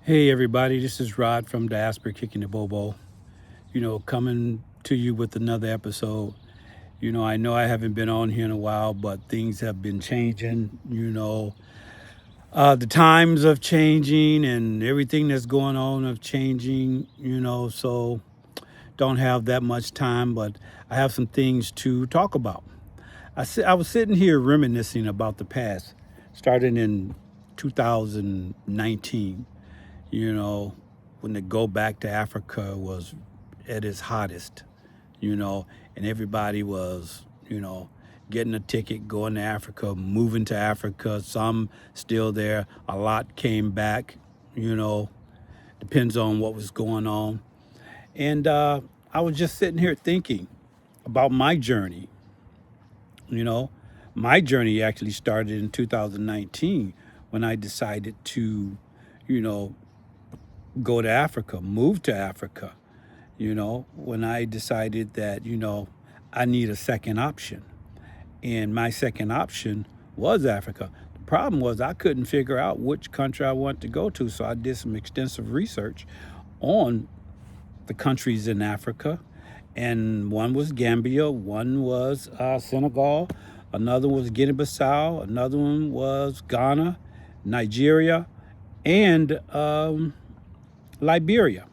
Hey everybody, this is Rod from Diaspora Kicking the Bobo. Coming to you with another episode. I know I haven't been on here in a while, but things have been changing. The times of changing and everything that's going on of changing. So don't have that much time, but I have some things to talk about. I was sitting here reminiscing about the past, starting in 2019. you know, when the go back to Africa was at its hottest, and everybody was, getting a ticket, going to Africa, moving to Africa, some still there, a lot came back, you know, depends on what was going on. And I was just sitting here thinking about my journey, you know. My journey actually started in 2019 when I decided to, you know, go to Africa, move to Africa, when I decided that, I need a second option. And my second option was Africa. The problem was I couldn't figure out which country I wanted to go to, so I did some extensive research on the countries in Africa. And one was Gambia, one was Senegal, another was Guinea Bissau, another one was Ghana, Nigeria, and Liberia.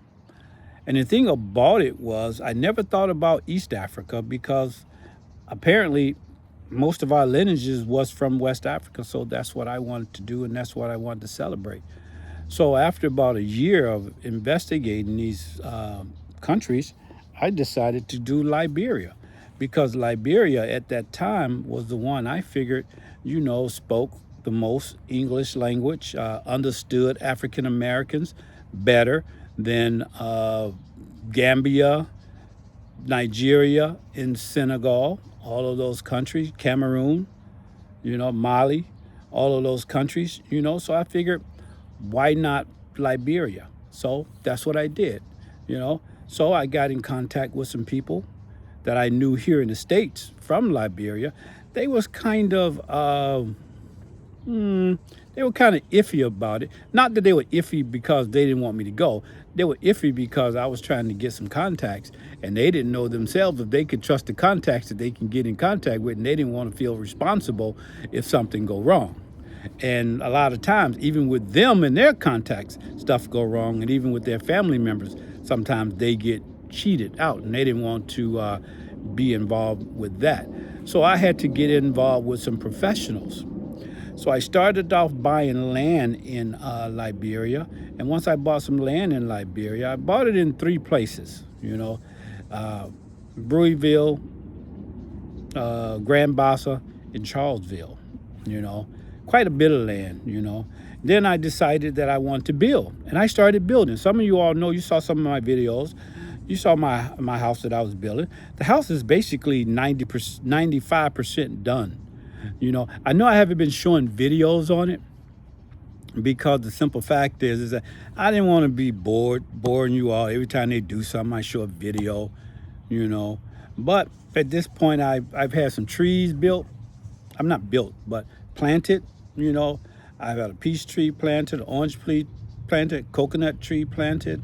And the thing about it was, I never thought about East Africa because apparently most of our lineages was from West Africa. So that's what I wanted to do, and that's what I wanted to celebrate. So after about a year of investigating these countries, I decided to do Liberia because Liberia at that time was the one I figured, spoke the most English language, understood African Americans better than Gambia, Nigeria, and Senegal, all of those countries, Cameroon, Mali, all of those countries, So I figured, why not Liberia? So that's what I did, you know. So I got in contact with some people that I knew here in the States from Liberia. They was kind of they were kind of iffy about it. Not that they were iffy because they didn't want me to go. They were iffy because I was trying to get some contacts, and they didn't know themselves if they could trust the contacts that they can get in contact with, and they didn't want to feel responsible if something go wrong. And a lot of times, even with them and their contacts, stuff go wrong, and even with their family members, sometimes they get cheated out, and they didn't want to be involved with that. So I had to get involved with some professionals. So I started off buying land in Liberia, and once I bought some land in Liberia, I bought it in three places. Uh, Brewyville, Grand Bassa, and Charlesville. You know, quite a bit of land. Then I decided that I wanted to build, and I started building. Some of you all know, you saw some of my videos. You saw my house that I was building. The house is basically 90%, 95% done. I know I haven't been showing videos on it because the simple fact is that I didn't want to be boring you all. Every time they do something, I show a video, you know. But at this point, I've had some trees built. I'm not built, but planted, I've got a peach tree planted, orange tree planted, coconut tree planted.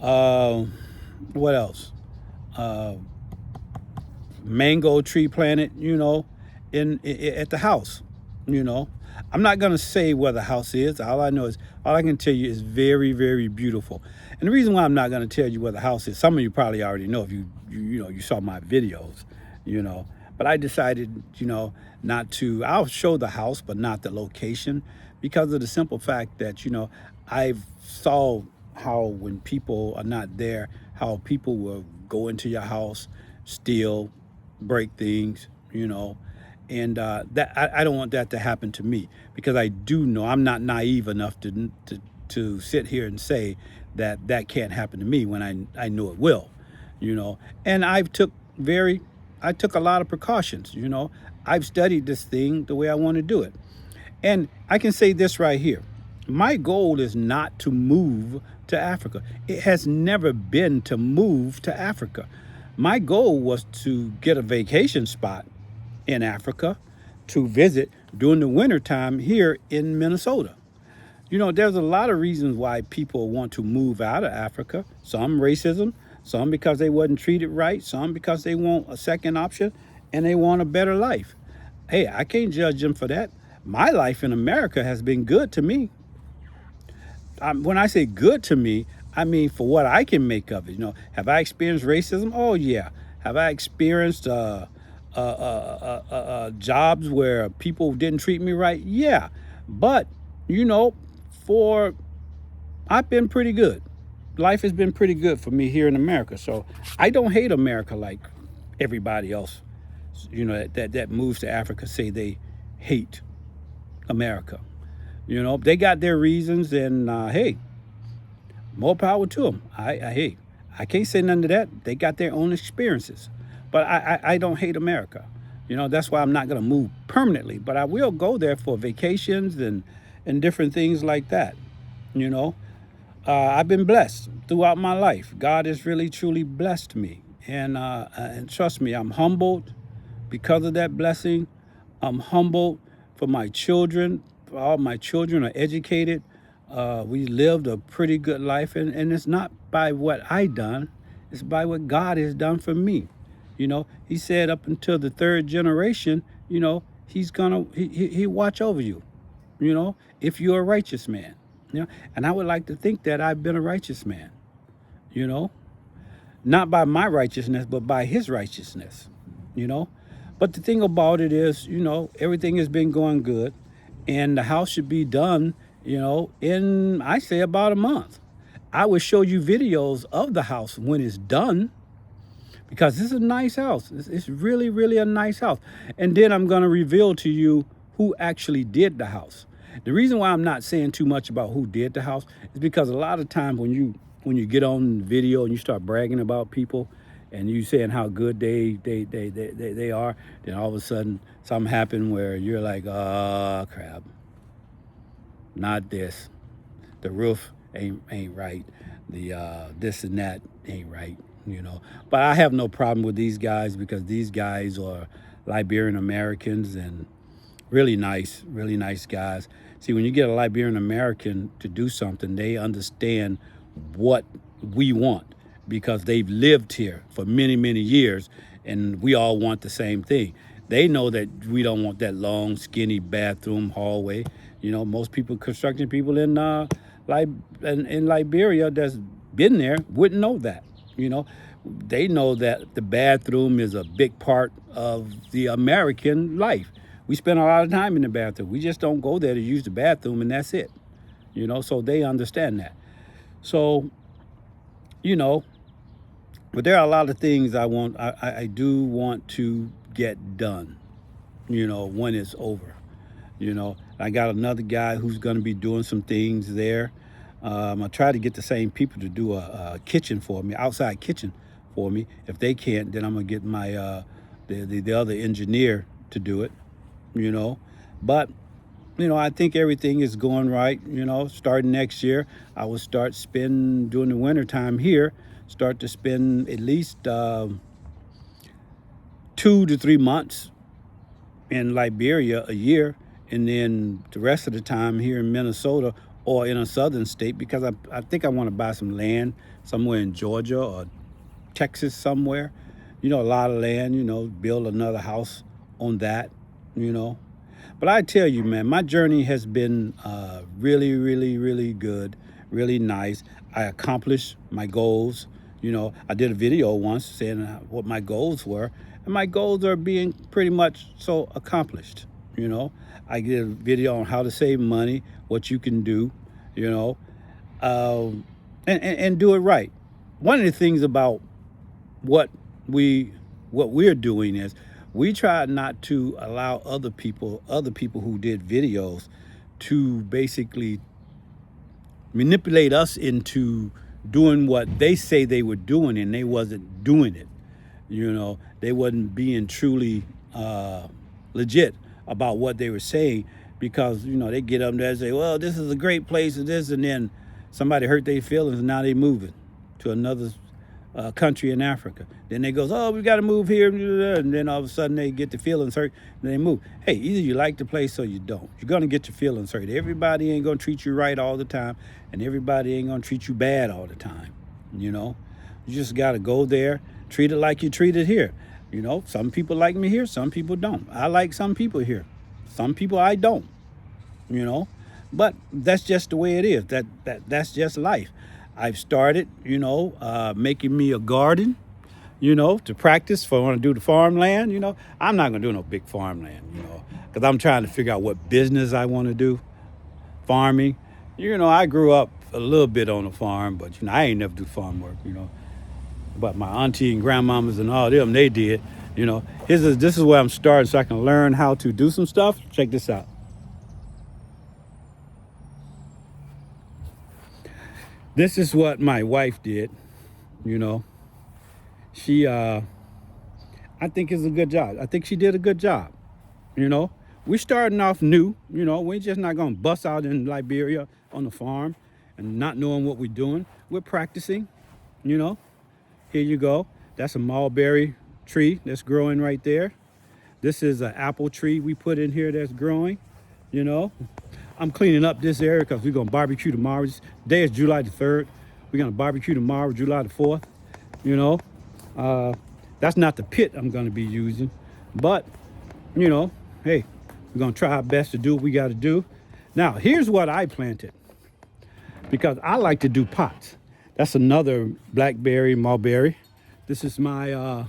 Uh, what else? Uh, Mango tree planted, in at the house. You know, I'm not gonna say where the house is. All I can tell you is very, very beautiful. And the reason why I'm not gonna tell you where the house is, some of you probably already know if you saw my videos, you know. But I decided, not to. I'll show the house, but not the location, because of the simple fact that I've saw how when people are not there, how people will go into your house, steal, break things, and that I don't want that to happen to me, because I do know I'm not naive enough to sit here and say that that can't happen to me when I know it will, And I took a lot of precautions. I've studied this thing the way I want to do it, and I can say this right here. My goal is not to move to Africa. It has never been to move to Africa. My goal was to get a vacation spot in Africa to visit during the wintertime here in Minnesota. There's a lot of reasons why people want to move out of Africa. Some racism, some because they wasn't treated right, some because they want a second option and they want a better life. Hey, I can't judge them for that. My life in America has been good to me. When I say good to me, I mean for what I can make of it. Have I experienced racism? Oh yeah. Have I experienced jobs where people didn't treat me right? Yeah. But you know, for I've been pretty good. Life has been pretty good for me here in America. So I don't hate America like everybody else. That moves to Africa say they hate America. They got their reasons, and hey, more power to them. Hey, I can't say none of that. They got their own experiences, but I don't hate America. That's why I'm not going to move permanently, but I will go there for vacations and different things like that. You know, I've been blessed throughout my life. God has really truly blessed me, and trust me, I'm humbled because of that blessing. I'm humbled for my children. All my children are educated. We lived a pretty good life, and it's not by what I done, it's by what God has done for me. He said up until the third generation, he's gonna he watch over you, if you're a righteous man. And I would like to think that I've been a righteous man, you know, not by my righteousness, but by his righteousness, you know. But the thing about it is, everything has been going good, and the house should be done, in I say about a month. I will show you videos of the house when it's done because this is a nice house. It's really, really a nice house. And then I'm going to reveal to you who actually did the house. The reason why I'm not saying too much about who did the house is because a lot of times when you get on video and you start bragging about people and you saying how good they are, then all of a sudden something happened where you're like, oh crap, not this. The roof ain't right. The this and that ain't right. But I have no problem with these guys because these guys are Liberian Americans and really nice guys. See, when you get a Liberian American to do something, they understand what we want because they've lived here for many, many years, and we all want the same thing. They know that we don't want that long, skinny bathroom hallway. Most people, construction people in Liberia that's been there wouldn't know that. They know that the bathroom is a big part of the American life. We spend a lot of time in the bathroom. We just don't go there to use the bathroom and that's it. So they understand that. So, but there are a lot of things I do want to get done, when it's over. I got another guy who's going to be doing some things there. I try to get the same people to do a kitchen for me, outside kitchen for me. If they can't, then I'm gonna get my the other engineer to do it. But I think everything is going right. Starting next year, I will start spend during the winter time here. Start to spend at least 2 to 3 months in Liberia a year, and then the rest of the time here in Minnesota or in a southern state because I think I want to buy some land somewhere in Georgia or Texas somewhere. A lot of land, build another house on that, you know. But I tell you, man, my journey has been really, really, really good, really nice. I accomplished my goals. I did a video once saying what my goals were, and my goals are being pretty much so accomplished. I did a video on how to save money, what you can do, and do it right. One of the things about what we're doing is we try not to allow other people who did videos to basically manipulate us into doing what they say they were doing and they wasn't doing it. They wasn't being truly legit about what they were saying because they get up there and say, well, this is a great place and this, and then somebody hurt their feelings and now they moving to country in Africa. Then they goes, oh, we got to move here, and then all of a sudden they get the feelings hurt, and they move. Hey, either you like the place or you don't. You're gonna get your feelings hurt. Everybody ain't gonna treat you right all the time, and everybody ain't gonna treat you bad all the time. You know, you just gotta go there, treat it like you treat it here. You know, some people like me here, some people don't. I like some people here, some people I don't. You know, but that's just the way it is. That's just life. I've started, making me a garden, to practice for when I do the farmland. I'm not gonna do no big farmland, because I'm trying to figure out what business I want to do. Farming, I grew up a little bit on a farm, but I ain't never do farm work. But my auntie and grandmamas and all them, they did. This is where I'm starting, so I can learn how to do some stuff. Check this out. This is what my wife did. You know, she, I think is a good job. I think she did a good job. You know, we're starting off new. We're just not gonna bust out in Liberia on the farm and not knowing what we're doing. We're practicing. You know, here you go. That's a mulberry tree that's growing right there. This is an apple tree we put in here that's growing. You know, I'm cleaning up this area because we're gonna barbecue tomorrow. Today is July the 3rd. We're gonna barbecue tomorrow, July the 4th. You know, uh, that's not the pit I'm gonna be using, but hey, we're gonna try our best to do what we got to do. Now, here's what I planted because I like to do pots. That's another blackberry, mulberry. This is my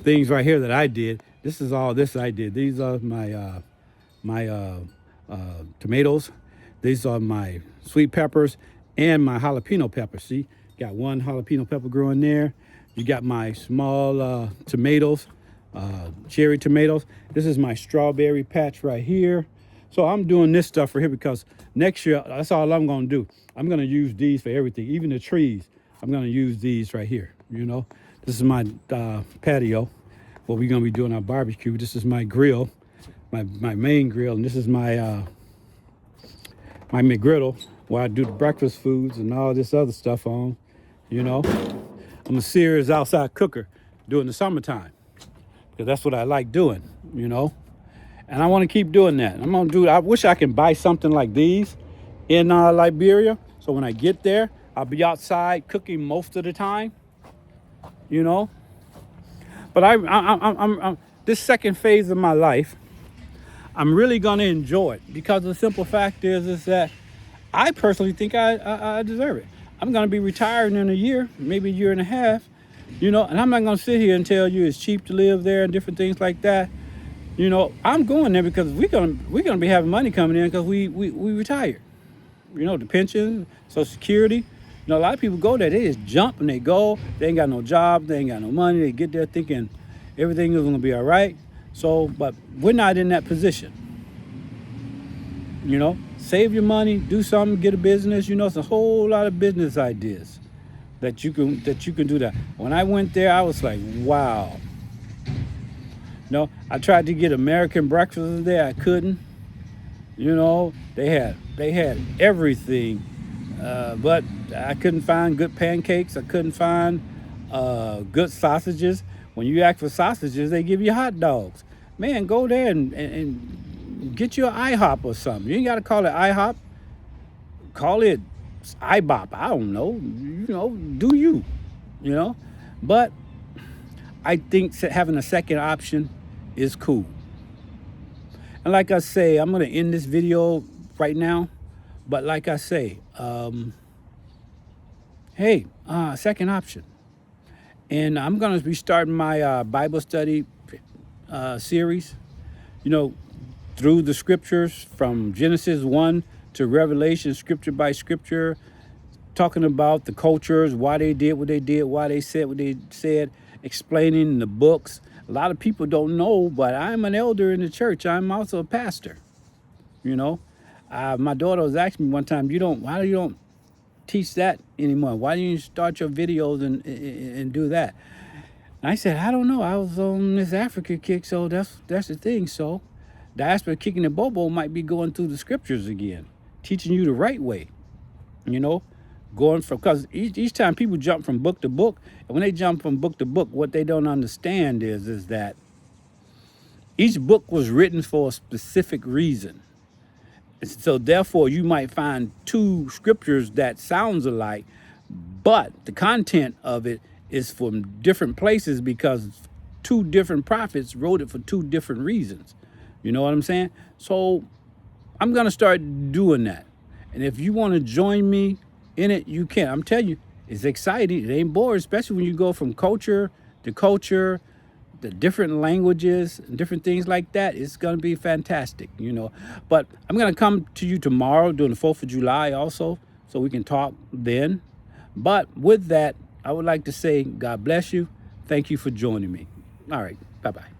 things right here that I did. This is all this I did. These are my tomatoes. These are my sweet peppers and my jalapeno peppers. See, got one jalapeno pepper growing there. You got my small tomatoes, cherry tomatoes. This is my strawberry patch right here. So I'm doing this stuff for here because next year, that's all I'm gonna do. I'm gonna use these for everything, even the trees. I'm gonna use these right here, This is my patio, where we're gonna be doing our barbecue. This is my grill, my main grill, and this is my my McGriddle, where I do the breakfast foods and all this other stuff on, I'm a serious outside cooker during the summertime because that's what I like doing, And I want to keep doing that. I wish I can buy something like these in Liberia. So when I get there, I'll be outside cooking most of the time, But I'm this second phase of my life, I'm really gonna enjoy it because the simple fact is that I personally think I deserve it. I'm gonna be retiring in a year, maybe a year and a half, and I'm not gonna sit here and tell you it's cheap to live there and different things like that. I'm going there because we're gonna be having money coming in because we retired. The pension, Social Security. A lot of people go there, they just jump and they go. They ain't got no job, they ain't got no money. They get there thinking everything is gonna be all right. So, but we're not in that position. Save your money, do something, get a business. It's a whole lot of business ideas that you can do that. When I went there, I was like, wow. I tried to get American breakfast there, I couldn't. They had everything, but I couldn't find good pancakes. I couldn't find good sausages. When you ask for sausages, they give you hot dogs. Man, go there and get you an IHOP or something. You ain't got to call it IHOP. Call it IBOP. I don't know. Do you? But I think having a second option is cool. And like I say, I'm going to end this video right now. But like I say, hey, second option. And I'm going to be starting my Bible study series, through the scriptures from Genesis 1 to Revelation, scripture by scripture, talking about the cultures, why they did what they did, why they said what they said, explaining the books. A lot of people don't know, but I'm an elder in the church. I'm also a pastor. My daughter was asking me one time, why you don't teach that anymore? Why don't you start your videos and do that? And I said, I don't know. I was on this Africa kick, so that's the thing. So the aspect of kicking the bobo might be going through the scriptures again, teaching you the right way, going from, because each time people jump from book to book, and when they jump from book to book, what they don't understand is that each book was written for a specific reason. So therefore, you might find two scriptures that sounds alike, but the content of it is from different places because two different prophets wrote it for two different reasons. You know what I'm saying? So I'm gonna start doing that. And if you want to join me in it, you can. I'm telling you, it's exciting. It ain't boring, especially when you go from culture to culture, the different languages and different things like that. It's gonna be fantastic, you know. But I'm gonna come to you tomorrow during the 4th of July also, so we can talk then. But with that, I would like to say God bless you. Thank you for joining me. All right, bye bye.